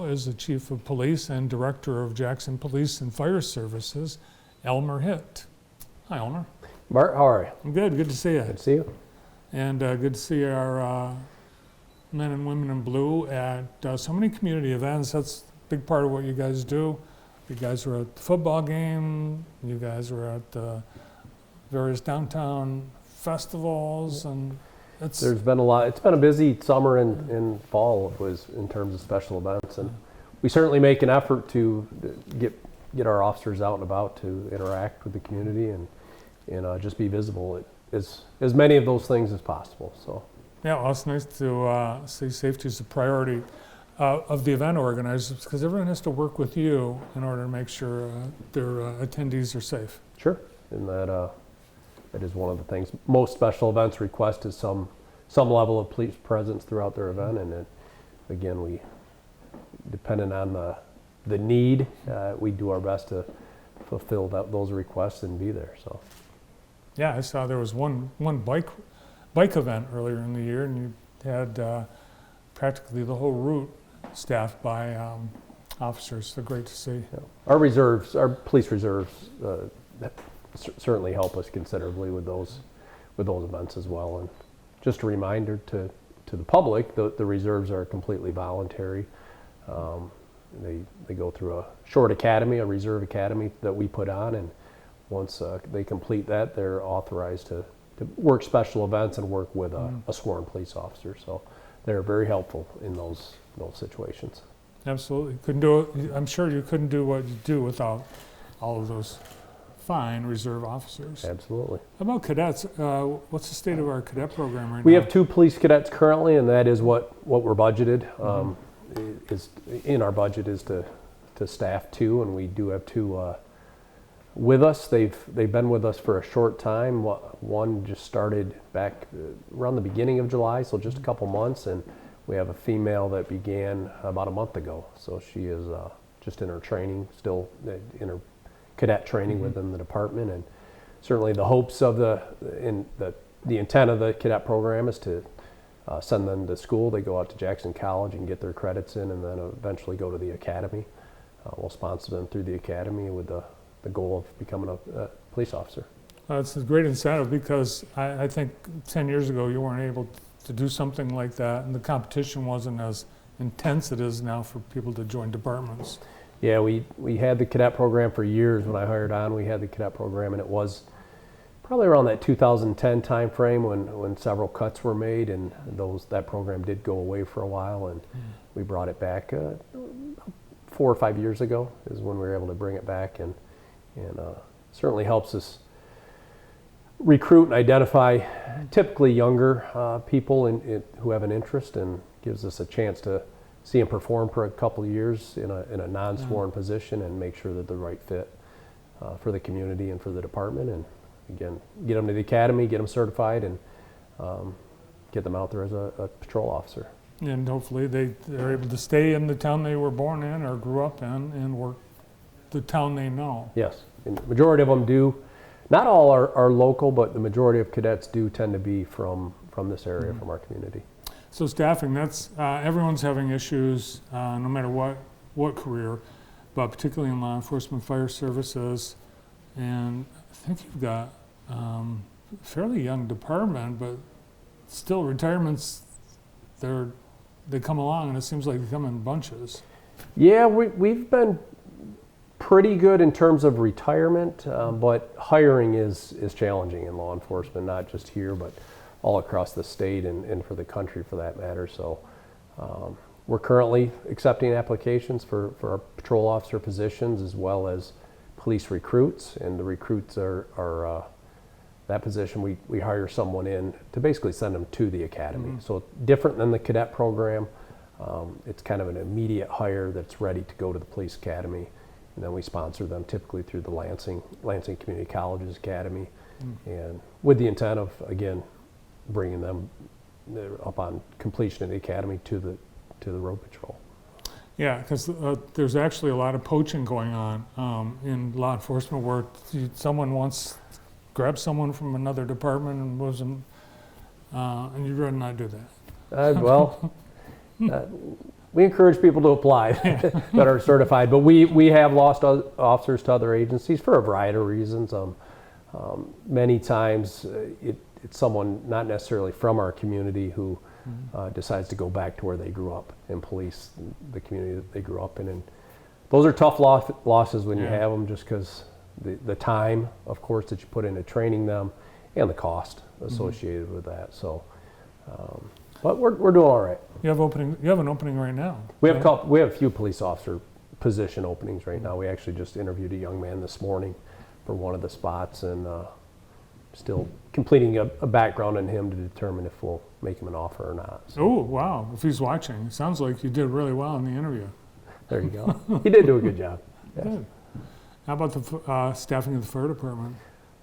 is the Chief of Police and Director of Jackson Police and Fire Services, Elmer Hitt. Hi, Elmer. Bart, how are you? I'm good. Good to see you. Good to see you. And good to see our men and women in blue at so many community events. That's a big part of what you guys do. You guys were at the football game. You guys were at various downtown festivals, and there's been a lot. It's been a busy summer and fall in terms of special events, and we certainly make an effort to get our officers out and about to interact with the community and just be visible at as many of those things as possible. So yeah, well, it's nice to see safety as a priority of the event organizers, because everyone has to work with you in order to make sure their attendees are safe. Sure, and that is one of the things. Most special events request is some level of police presence throughout their event, and again, we, depending on the need, we do our best to fulfill those requests and be there. So, yeah, I saw there was one bike event earlier in the year, and you had practically the whole route staffed by officers. So great to see. Yeah. Our police reserves, certainly help us considerably with those events as well. And just a reminder to the public, the reserves are completely voluntary. They go through a short academy, a reserve academy that we put on, and once they complete that, they're authorized to work special events and work with a sworn police officer. So they're very helpful in those situations. Absolutely. Couldn't do it. I'm sure you couldn't do what you do without all of those fine reserve officers. Absolutely. How about cadets? What's the state of our cadet program right now? We have 2 police cadets currently, and that is what we're budgeted. Is in our budget is to staff 2, and we do have 2 with us. They've been with us for a short time. One just started back around the beginning of July, so just a couple months, and we have a female that began about a month ago. So she is just in her training, still in her cadet training within the department, and certainly the hopes of the intent of the cadet program is to send them to school. They go out to Jackson College and get their credits in, and then eventually go to the academy. We'll sponsor them through the academy with the goal of becoming a police officer. It's a great incentive, because I think 10 years ago you weren't able to do something like that, and the competition wasn't as intense it is now for people to join departments. Yeah, we had the cadet program for years. When I hired on, we had the cadet program, and it was probably around that 2010 time frame when several cuts were made, and that program did go away for a while, and we brought it back 4 or 5 years ago is when we were able to bring it back, and certainly helps us recruit and identify typically younger people who have an interest, and gives us a chance to see them perform for a couple of years in a non-sworn position, and make sure that they're the right fit for the community and for the department, and again, get them to the academy, get them certified, and get them out there as a patrol officer. And hopefully they're able to stay in the town they were born in or grew up in and work the town they know. Yes, and the majority of them do. Not all are local, but the majority of cadets do tend to be from this area, from our community. So staffing, that's everyone's having issues, no matter what career, but particularly in law enforcement, fire services, and I think you've got a fairly young department, but still retirements, they come along, and it seems like they come in bunches. Yeah, we've been pretty good in terms of retirement, but hiring is challenging in law enforcement, not just here, but all across the state and for the country for that matter. So we're currently accepting applications for our patrol officer positions, as well as police recruits, and the recruits are that position we hire someone in to basically send them to the academy. So different than the cadet program. It's kind of an immediate hire that's ready to go to the police academy, and then we sponsor them typically through the Lansing Community Colleges Academy, and with the intent of, again, bringing them upon completion of the academy to the road patrol. Yeah, because there's actually a lot of poaching going on in law enforcement, where someone wants grab someone from another department and moves them, and you'd rather not do that. we encourage people to apply that are certified, but we have lost officers to other agencies for a variety of reasons. Many times it's someone not necessarily from our community who decides to go back to where they grew up and police the community that they grew up in. And those are tough losses when you have them, just because the time, of course, that you put into training them and the cost associated with that. So, but we're doing all right. You have an opening right now. We have a few police officer position openings right now. We actually just interviewed a young man this morning for one of the spots, and still completing a background on him to determine if we'll make him an offer or not. So. Oh, wow. If he's watching, it sounds like you did really well in the interview. There you go. He did do a good job. Yes. Good. How about the staffing of the fire department?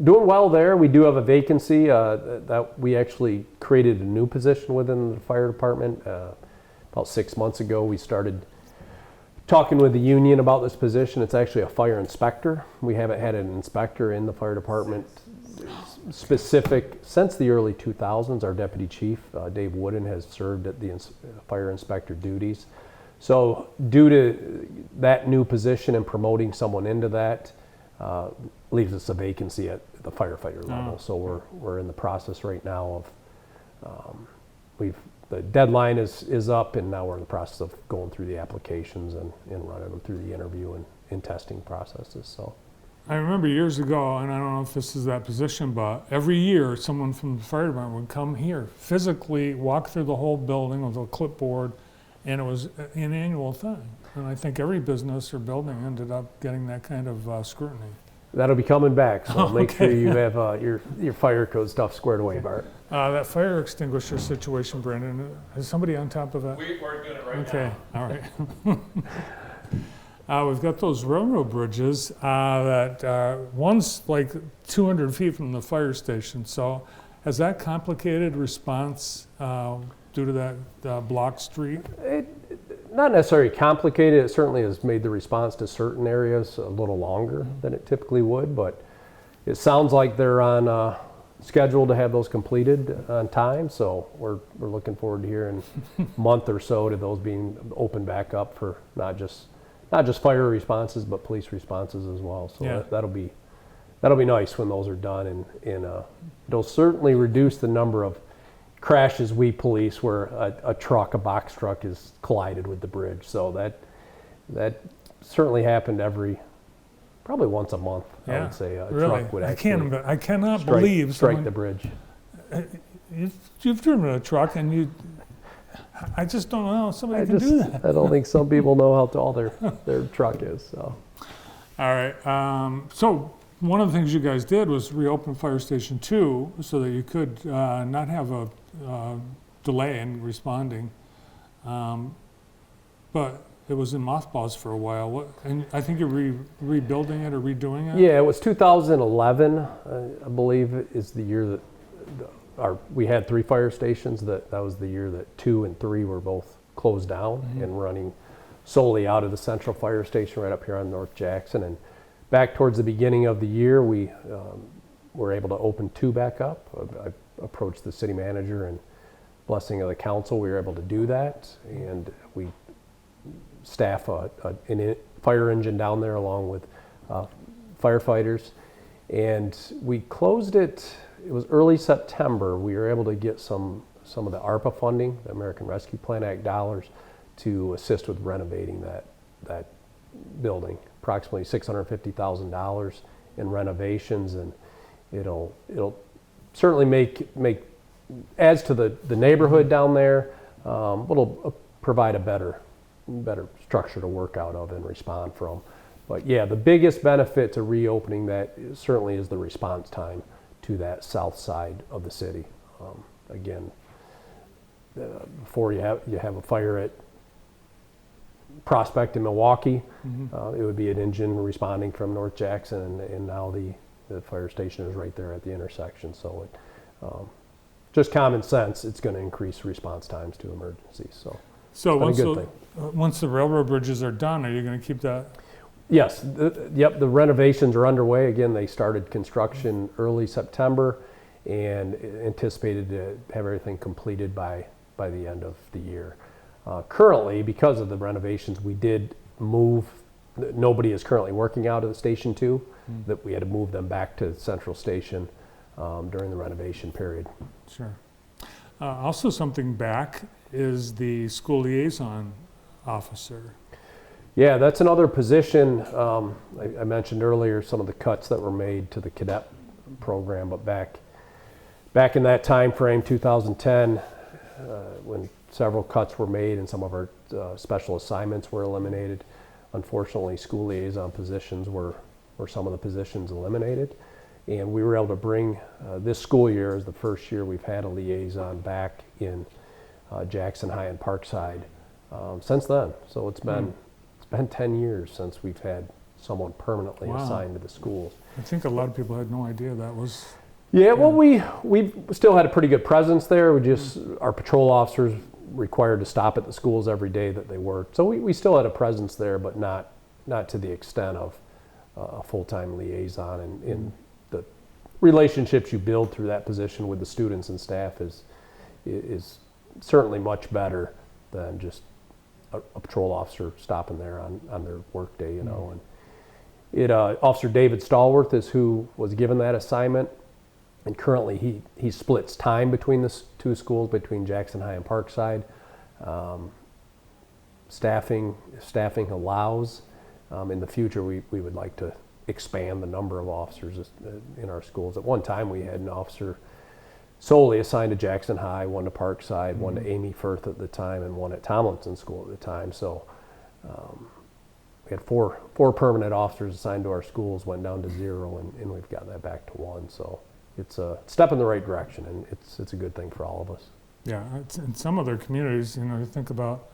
Doing well there. We do have a vacancy that we actually created a new position within the fire department. About 6 months ago, we started talking with the union about this position. It's actually a fire inspector. We haven't had an inspector in the fire department specific since the early 2000s. Our deputy chief, Dave Wooden, has served at the fire inspector duties. So due to that new position and promoting someone into that, leaves us a vacancy at the firefighter level. So we're in the process right now of, the deadline is up, and now we're in the process of going through the applications and running them through the interview and testing processes. So I remember years ago, and I don't know if this is that position, but every year someone from the fire department would come here, physically walk through the whole building with a clipboard, and it was an annual thing. And I think every business or building ended up getting that kind of scrutiny. that'll be coming back. So make sure you have your fire code stuff squared away, Bart. That fire extinguisher situation, Brandon, is somebody on top of that? We're doing it right now. Okay, all right. We've got those railroad bridges that one's like 200 feet from the fire station. So has that complicated response due to that blocked street? Not necessarily complicated. It certainly has made the response to certain areas a little longer than it typically would, but it sounds like they're on schedule to have those completed on time. So we're looking forward to hearing a month or so to those being opened back up for not just fire responses, but police responses as well. So Yeah. that'll be nice when those are done, and it'll certainly reduce the number of crashes we police where a box truck is collided with the bridge. So that certainly happened probably once a month. I would say a really? truck would I actually cannot believe strike the bridge. You've driven a truck, and I just don't know how somebody can do that. I don't think some people know how tall their truck is. So. All right. So one of the things you guys did was reopen Fire Station 2 so that you could not have a delay in responding. But it was in mothballs for a while. And I think you're rebuilding it or redoing it? Yeah, it was 2011, I believe, is the year that we had 3 fire stations. That was the year that 2 and 3 were both closed down and running solely out of the central fire station right up here on North Jackson. And back towards the beginning of the year, we were able to open 2 back up. I approached the city manager, and blessing of the council, we were able to do that. And we staff a fire engine down there along with firefighters. And we closed it. It was early September. We were able to get some of the ARPA funding, the American Rescue Plan Act dollars, to assist with renovating that building. Approximately $650,000 in renovations, and it'll certainly adds to the neighborhood down there. It'll provide a better structure to work out of and respond from. But yeah, the biggest benefit to reopening that certainly is the response time to that south side of the city. Again, before you have a fire at Prospect in Milwaukee, it would be an engine responding from North Jackson, and now the fire station is right there at the intersection. So just common sense, it's going to increase response times to emergencies. So once the railroad bridges are done, are you going to keep that? Yes, the renovations are underway. Again, they started construction early September and anticipated to have everything completed by the end of the year. Currently, because of the renovations, we did move, nobody is currently working out of the Station 2, that we had to move them back to Central Station during the renovation period. Sure. Also something back is the school liaison officer. Yeah, that's another position. I mentioned earlier some of the cuts that were made to the cadet program, but back in that time frame, 2010, when several cuts were made and some of our special assignments were eliminated, unfortunately, school liaison positions were some of the positions eliminated. And we were able to bring, this school year is the first year we've had a liaison back in Jackson High and Parkside since then. So it's been 10 years since we've had someone permanently Wow. assigned to the schools. I think a lot of people had no idea that was. Yeah, well, we still had a pretty good presence there. We just, our patrol officers required to stop at the schools every day that they worked. So we still had a presence there, but not to the extent of a full-time liaison. And in the relationships you build through that position with the students and staff is certainly much better than just a patrol officer stopping there on their work day, you know. And Officer David Stallworth is who was given that assignment. And currently, he splits time between the two schools, between Jackson High and Parkside. Staffing allows. In the future, we would like to expand the number of officers in our schools. At one time, we had an officer solely assigned to Jackson High, one to Parkside, one to Amy Firth at the time, and one at Tomlinson School at the time. So we had four permanent officers assigned to our schools, went down to 0, and we've got that back to 1. So it's a step in the right direction, and it's a good thing for all of us. Yeah, in some other communities, you know, you think about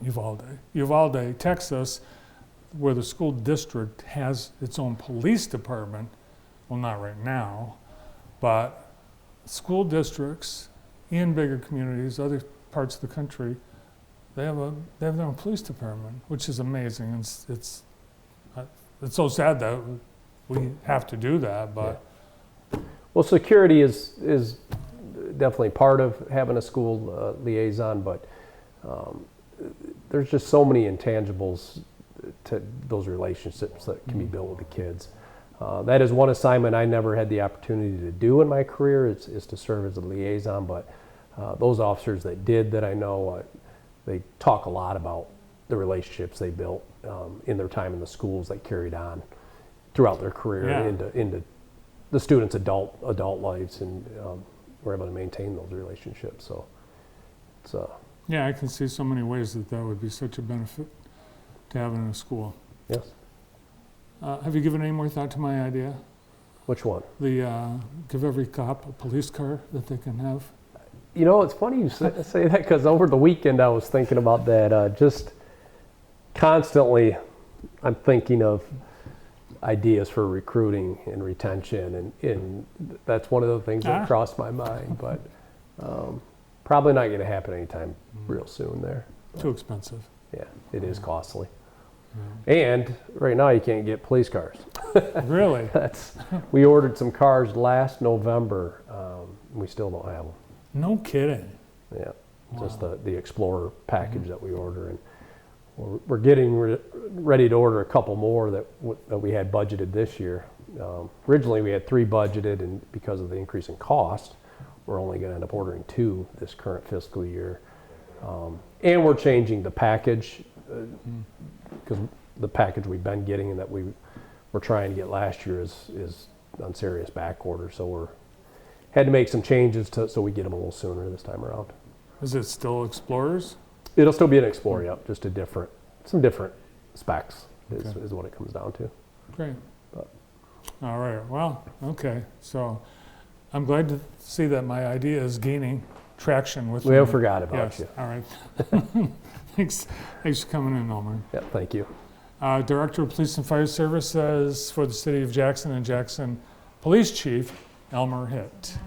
Uvalde, Texas, where the school district has its own police department. Well, not right now, but school districts in bigger communities, other parts of the country, they have their own police department, which is amazing. It's so sad that we have to do that, but well, security is definitely part of having a school liaison, but there's just so many intangibles to those relationships that can be built with the kids. That is one assignment I never had the opportunity to do in my career, is to serve as a liaison, but those officers that did, that I know, they talk a lot about the relationships they built in their time in the schools that carried on throughout their career into the students' adult lives, and we're able to maintain those relationships. So it's yeah, I can see so many ways that would be such a benefit to have in a school. yes. Have you given any more thought to my idea? Which one? The give every cop a police car that they can have? You know, it's funny you say that, because over the weekend I was thinking about that. Just constantly, I'm thinking of ideas for recruiting and retention, and that's one of the things that crossed my mind. But probably not going to happen anytime real soon there. Too expensive. Yeah, it is costly. And right now you can't get police cars. Really? We ordered some cars last November. We still don't have them. No kidding. Yeah, Wow. just the Explorer package that we order, and we're getting ready to order a couple more that we had budgeted this year. Originally we had 3 budgeted, and because of the increase in cost, we're only going to end up ordering 2 this current fiscal year. And we're changing the package, because the package we've been getting and that we're trying to get last year is on serious back order. So we're had to make some changes so we get them a little sooner this time around. Is it still Explorers? It'll still be an Explorer, yep, just some different specs is what it comes down to. Great. But- All right. Well, okay. So I'm glad to see that my idea is gaining traction with We haven't forgot about you. All right. Thanks for coming in, Elmer. Yeah, thank you. Director of Police and Fire Services for the City of Jackson and Jackson Police Chief Elmer Hitt.